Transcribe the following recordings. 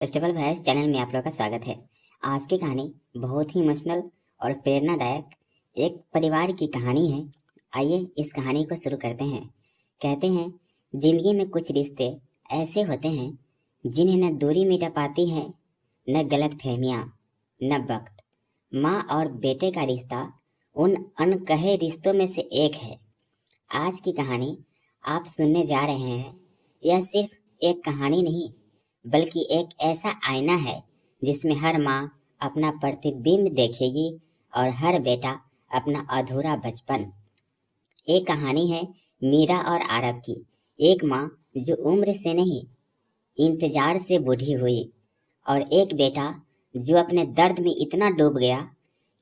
Festival voice channel में आप लोग का स्वागत है। आज की कहानी बहुत ही इमोशनल और प्रेरणादायक एक परिवार की कहानी है। आइए इस कहानी को शुरू करते हैं। कहते हैं जिंदगी में कुछ रिश्ते ऐसे होते हैं जिन्हें न दूरी मिटा पाती है, न गलत फहमियाँ, न वक्त। माँ और बेटे का रिश्ता उन अनकहे रिश्तों में से एक है। आज की कहानी आप सुनने जा रहे हैं, यह सिर्फ एक कहानी नहीं बल्कि एक ऐसा आईना है जिसमें हर माँ अपना प्रतिबिंब देखेगी और हर बेटा अपना अधूरा बचपन। एक कहानी है मीरा और आरव की। एक माँ जो उम्र से नहीं इंतजार से बूढ़ी हुई और एक बेटा जो अपने दर्द में इतना डूब गया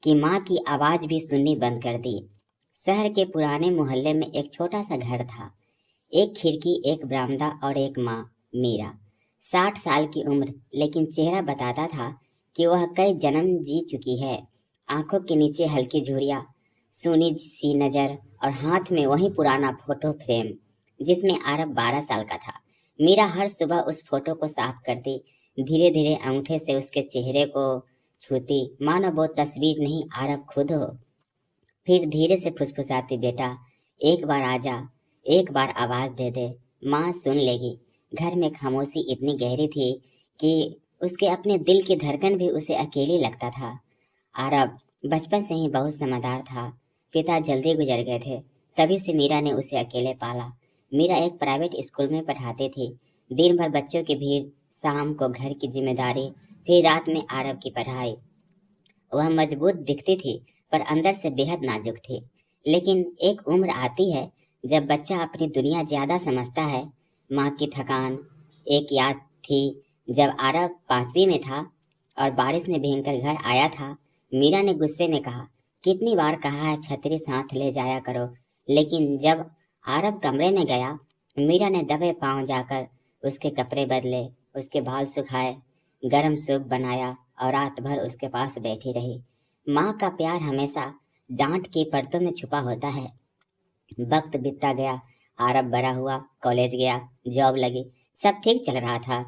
कि माँ की आवाज़ भी सुननी बंद कर दी। शहर के पुराने मोहल्ले में एक छोटा सा घर था। एक खिड़की, एक बरामदा और एक माँ, मीरा। 60 साल की उम्र, लेकिन चेहरा बताता था कि वह कई जन्म जी चुकी है। आंखों के नीचे हल्की झुर्रियाँ, सूनी सी नज़र और हाथ में वही पुराना फोटो फ्रेम जिसमें आरव 12 साल का था। मीरा हर सुबह उस फोटो को साफ करती, धीरे धीरे अंगूठे से उसके चेहरे को छूती, मानो वो तस्वीर नहीं आरव खुद हो। फिर धीरे से फुसफुसाती, बेटा एक बार आ जा, एक बार आवाज़ दे दे, माँ सुन लेगी। घर में खामोशी इतनी गहरी थी कि उसके अपने दिल की धड़कन भी उसे अकेली लगता था। आरव बचपन से ही बहुत समझदार था। पिता जल्दी गुजर गए थे, तभी से मीरा ने उसे अकेले पाला। मीरा एक प्राइवेट स्कूल में पढ़ाती थी। दिन भर बच्चों की भीड़, शाम को घर की जिम्मेदारी, फिर रात में आरव की पढ़ाई। वह मजबूत दिखती थी पर अंदर से बेहद नाजुक थी। लेकिन एक उम्र आती है जब बच्चा अपनी दुनिया ज़्यादा समझता है। माँ की थकान एक याद थी जब आरव 5वीं में था और बारिश में भीगकर घर आया था। मीरा ने गुस्से में कहा, कितनी बार कहा है छतरी साथ ले जाया करो। लेकिन जब आरव कमरे में गया, मीरा ने दबे पांव जाकर उसके कपड़े बदले, उसके बाल सुखाए, गरम सूप बनाया और रात भर उसके पास बैठी रही। माँ का प्यार हमेशा डांट की परतों में छुपा होता है। वक्त बीतता गया, आरव बड़ा हुआ, कॉलेज गया, जॉब लगी, सब ठीक चल रहा था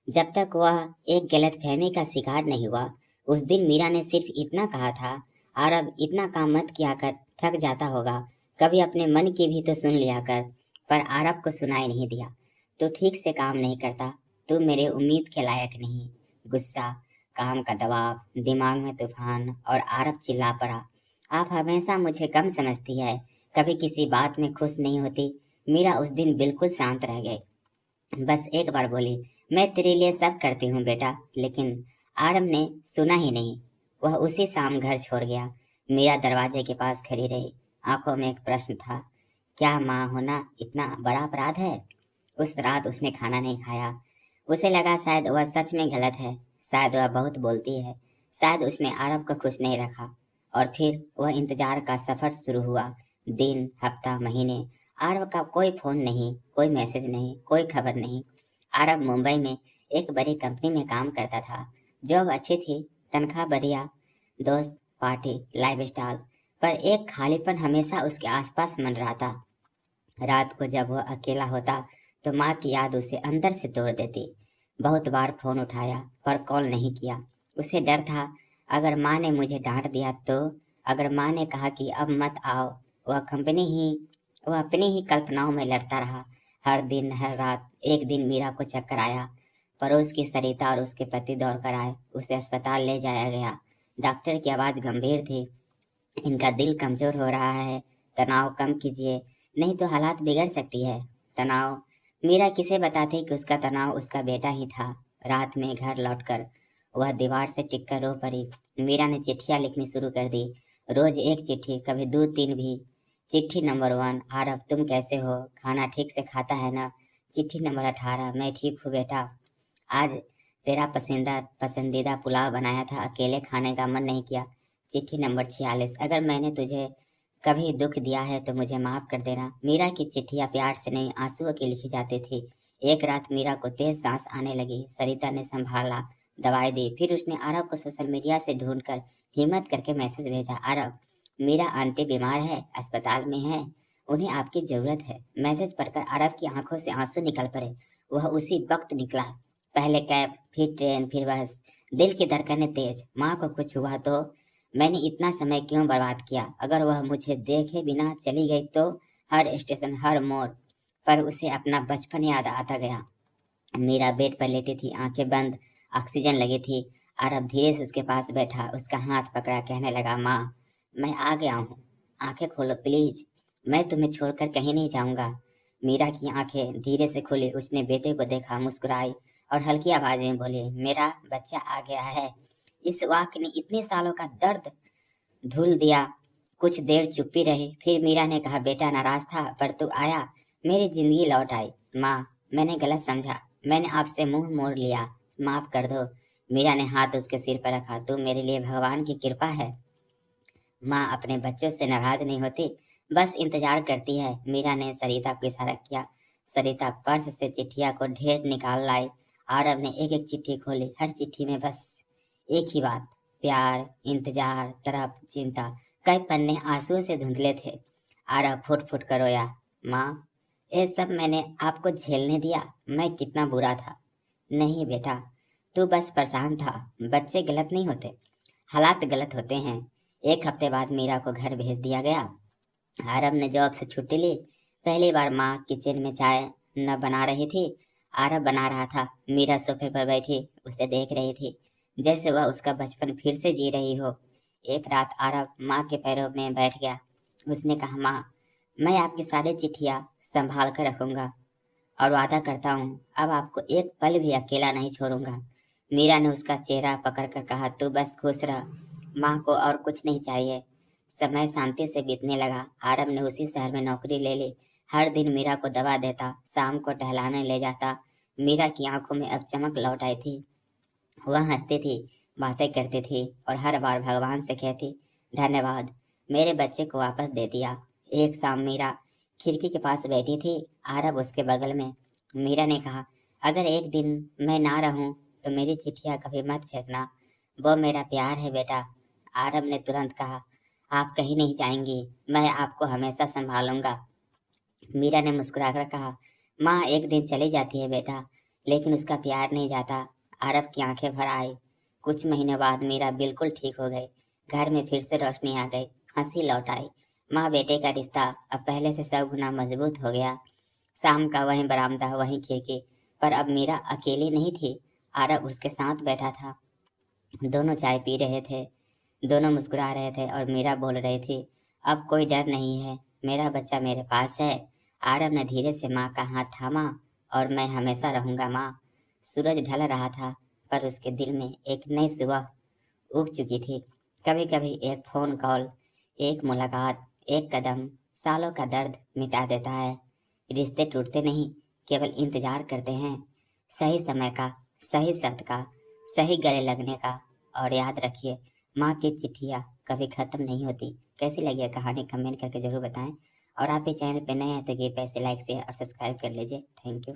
जब तक वह एक गलतफहमी का शिकार नहीं हुआ। उस दिन मीरा ने सिर्फ इतना कहा था, आरव इतना काम मत किया कर, थक जाता होगा, कभी अपने मन की भी तो सुन लिया कर। पर आरव को सुनाई नहीं दिया। तू ठीक से काम नहीं करता, तू मेरे उम्मीद के लायक नहीं। गुस्सा, काम का दबाव, दिमाग में तूफान और आरव चिल्ला पड़ा, आप हमेशा मुझे कम समझती है, कभी किसी बात में खुश नहीं होती। मीरा उस दिन बिल्कुल शांत रह गई। बस एक बार बोली, मैं तेरे लिए सब करती हूँ बेटा। लेकिन आरव ने सुना ही नहीं। वह उसी शाम घर छोड़ गया। मीरा दरवाजे के पास खड़ी रही, आंखों में एक प्रश्न था, क्या माँ होना इतना बड़ा अपराध है? उस रात उसने खाना नहीं खाया। उसे लगा शायद वह सच में गलत है, शायद वह बहुत बोलती है, शायद उसने आरव को खुश नहीं रखा। और फिर वह इंतजार का सफर शुरू हुआ। दिन, हफ्ता, महीने, आरव का कोई फोन नहीं, कोई मैसेज नहीं, कोई खबर नहीं। आरव मुंबई में एक बड़ी कंपनी में काम करता था। जॉब अच्छी थी, तनख्वाह बढ़िया, दोस्त, पार्टी, लाइफ स्टाइल, पर एक खालीपन हमेशा उसके आसपास मंडराता। रात को जब वह अकेला होता तो माँ की याद उसे अंदर से तोड़ देती। बहुत बार फोन उठाया पर कॉल नहीं किया। उसे डर था, अगर माँ ने मुझे डांट दिया तो, अगर माँ ने कहा कि अब मत आओ। वह कंपनी ही वह अपनी ही कल्पनाओं में लड़ता रहा। हर दिन, हर रात। एक दिन मीरा को चक्कर आया। पड़ोस की सरिता और उसके पति दौड़ कर आए। उसे अस्पताल ले जाया गया। डॉक्टर की आवाज़ गंभीर थी, इनका दिल कमज़ोर हो रहा है, तनाव कम कीजिए, नहीं तो हालात बिगड़ सकती है। तनाव? मीरा किसे बताती कि उसका तनाव उसका बेटा ही था। रात में घर लौटकर वह दीवार से टिक कर रो पड़ी। मीरा ने चिट्ठियाँ लिखनी शुरू कर दी, रोज एक चिट्ठी, कभी 2-3 भी। चिट्ठी नंबर 1, आरव तुम कैसे हो, खाना ठीक से खाता है ना? चिट्ठी नंबर 18, मैं ठीक हूँ बेटा, आज तेरा पसंदीदा पुलाव बनाया था, अकेले खाने का मन नहीं किया। चिट्ठी नंबर 46, अगर मैंने तुझे कभी दुख दिया है तो मुझे माफ़ कर देना। मीरा की चिट्ठियाँ प्यार से नहीं, आंसुओं की लिखी जाती थी। एक रात मीरा को तेज सांस आने लगी। सरिता ने संभाला, दवाई दी, फिर उसने आरव को सोशल मीडिया से ढूंढकर हिम्मत करके मैसेज भेजा, आरव मीरा आंटी बीमार है, अस्पताल में है, उन्हें आपकी ज़रूरत है। मैसेज पढ़कर आरव की आंखों से आंसू निकल पड़े। वह उसी वक्त निकला, पहले कैब, फिर ट्रेन, फिर बस। दिल की धड़कनें तेज। माँ को कुछ हुआ तो मैंने इतना समय क्यों बर्बाद किया? अगर वह मुझे देखे बिना चली गई तो? हर स्टेशन, हर मोड़ पर उसे अपना बचपन याद आता गया। मीरा बेड पर लेटी थी, आंखें बंद, ऑक्सीजन लगी थी। आरव धीरे से उसके पास बैठा, उसका हाथ पकड़ा, कहने लगा, माँ, मैं आ गया हूँ, आंखें खोलो प्लीज, मैं तुम्हें छोड़कर कहीं नहीं जाऊंगा। मीरा की आंखें धीरे से खुली, उसने बेटे को देखा, मुस्कुराई और हल्की आवाज में बोली, मेरा बच्चा आ गया है। इस वाक्य ने इतने सालों का दर्द धुल दिया। कुछ देर चुप्पी रही, फिर मीरा ने कहा, बेटा नाराज था पर तू आया, मेरी जिंदगी लौट आई। माँ, मैंने गलत समझा, मैंने आपसे मुंह मोड़ लिया, माफ कर दो। मीरा ने हाथ उसके सिर पर रखा, तू मेरे लिए भगवान की कृपा है। माँ अपने बच्चों से नाराज नहीं होती, बस इंतजार करती है। मीरा ने सरिता को इशारा किया। सरिता पर्स से चिट्ठिया को ढेर निकाल लाई। आरव ने एक एक चिट्ठी खोली, हर चिट्ठी में बस एक ही बात, प्यार, इंतजार, तड़प, चिंता। कई पन्ने आंसुओं से धुंधले थे। आरव फुट फुट कर रोया, माँ, ये सब मैंने आपको झेलने दिया, मैं कितना बुरा था। नहीं बेटा, तू बस परेशान था, बच्चे गलत नहीं होते, हालात गलत होते हैं। एक हफ्ते बाद मीरा को घर भेज दिया गया। आरव ने जॉब से छुट्टी ली। पहली बार माँ किचन में चाय न बना रही थी, आरव बना रहा था। मीरा सोफे पर बैठी उसे देख रही थी, जैसे वह उसका बचपन फिर से जी रही हो। एक रात आरव माँ के पैरों में बैठ गया। उसने कहा, माँ, मैं आपकी सारी चिट्ठियाँ संभाल कर रखूंगा और वादा करता हूँ अब आपको एक पल भी अकेला नहीं छोड़ूंगा। मीरा ने उसका चेहरा पकड़कर कहा, तू बस खुश रह, माँ को और कुछ नहीं चाहिए। समय शांति से बीतने लगा। आरव ने उसी शहर में नौकरी ले ली। हर दिन मीरा को दवा देता, शाम को टहलाने ले जाता। मीरा की आंखों में अब चमक लौट आई थी। वह हंसती थी, बातें करती थी और हर बार भगवान से कहती, धन्यवाद, मेरे बच्चे को वापस दे दिया। एक शाम मीरा खिड़की के पास बैठी थी, आरव उसके बगल में। मीरा ने कहा, अगर एक दिन मैं ना रहूं तो मेरी चिट्ठियां कभी मत फेंकना, वो मेरा प्यार है बेटा। आरव ने तुरंत कहा, आप कहीं नहीं जाएंगी, मैं आपको हमेशा संभालूंगा। मीरा ने मुस्कुराकर कहा, माँ एक दिन चली जाती है बेटा, लेकिन उसका प्यार नहीं जाता। आरव की आंखें भर आई। कुछ महीने बाद मीरा बिल्कुल ठीक हो गई। घर में फिर से रोशनी आ गई, हंसी लौट आई। माँ बेटे का रिश्ता अब पहले से 100 गुना मजबूत हो गया। शाम का वही बरामदा, वही खिड़की, पर अब मीरा अकेली नहीं थी, आरव उसके साथ बैठा था। दोनों चाय पी रहे थे, दोनों मुस्कुरा रहे थे और मीरा बोल रही थी, अब कोई डर नहीं है, मेरा बच्चा मेरे पास है। आरव ने धीरे से माँ का हाथ थामा, और मैं हमेशा रहूंगा माँ। सूरज ढल रहा था, पर उसके दिल में एक नई सुबह उग चुकी थी। कभी कभी एक फोन कॉल, एक मुलाकात, एक कदम सालों का दर्द मिटा देता है। रिश्ते टूटते नहीं, केवल इंतजार करते हैं सही समय का, सही शब्द का, सही गले लगने का। और याद रखिए, माँ की चिट्ठियाँ कभी ख़त्म नहीं होती। कैसी लगी है कहानी, कमेंट करके ज़रूर बताएं। और आप इस चैनल पे नए हैं तो ये पैसे लाइक शेयर और सब्सक्राइब कर लीजिए। Thank you.